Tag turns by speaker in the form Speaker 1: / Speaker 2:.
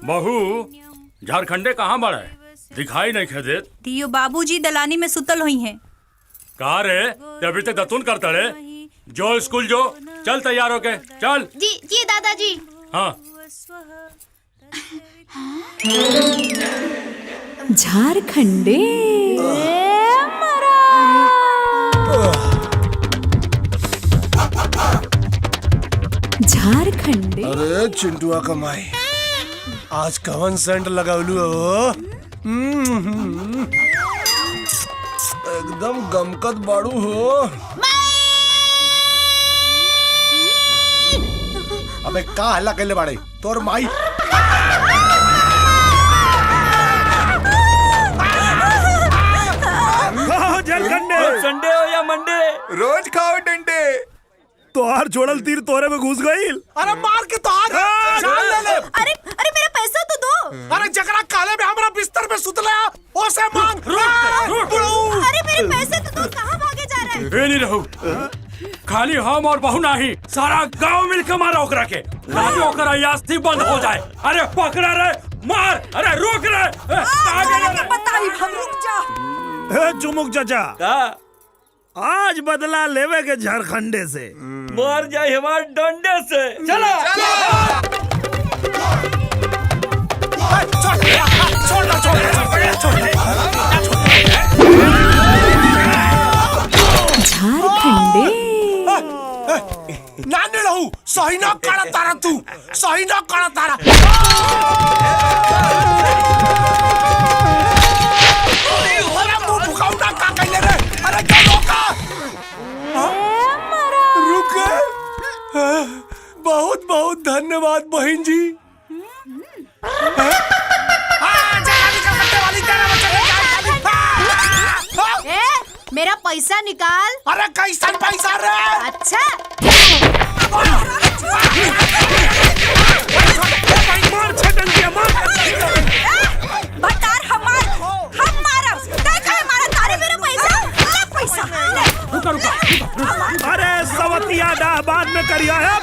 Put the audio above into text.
Speaker 1: बहू झारखंडे कहाँ बड़ा है? दिखाई नहीं खे
Speaker 2: दियो बाबूजी दलानी में सुतल हुई हैं।
Speaker 1: कहा रे अभी तक दतुन करता रे? जो स्कूल जो चल तैयार होके चल।
Speaker 3: जी जी दादाजी।
Speaker 1: हाँ
Speaker 2: झारखंडे झारखंडे।
Speaker 4: अरे चिंटुआ कमाई आज कवन सेंट लगावलू हो? एकदम गमकत बाड़ू हो। अबे का हल्ला कैले बाड़े तोर माई?
Speaker 5: झारखंडे
Speaker 1: संडे हो या मंडे
Speaker 5: रोज खाओ डंडे। तोहार जोड़ल तीर तोरे में घुस गईल।
Speaker 4: अरे मार के तोहार जान ले ले।
Speaker 2: अरे अरे मेरा पैसा तो दो।
Speaker 4: अरे जकरा काले में हमरा बिस्तर पे सुतला ओसे मांग।
Speaker 2: अरे मेरे पैसे तो दो। कहाँ भागे जा रहे हैं?
Speaker 1: नहीं रहू खाली हम और बहू नहीं सारा गांव मिलकर मारा ओकरा के ताकि ओकरा यास्ती बंद हो जाए। अरे पकड़ा रे मार। अरे रोक रे
Speaker 2: बताई हम रुक जा।
Speaker 5: चुमुक चाचा आज बदला लेवे के झारखंडे से
Speaker 1: मार जाए हमारे डंडे से। चलो
Speaker 2: झारखंडे
Speaker 4: नानी रहू सही ना काड़ा तारा तू सही ना काड़ा तारा। अरे मुंह भुकाउना का कहले रे? अरे क्या लोका रुक। बहुत बहुत धन्यवाद बहन जी।
Speaker 3: मेरा पैसा निकाल।
Speaker 4: अरे कैसा पैसा रे?
Speaker 3: अच्छा
Speaker 2: भटार हमार हम मारब। देखा है हमारा तारे मेरा पैसा ले पैसा ले।
Speaker 5: अरे सवतिया डा बाद में करिया है।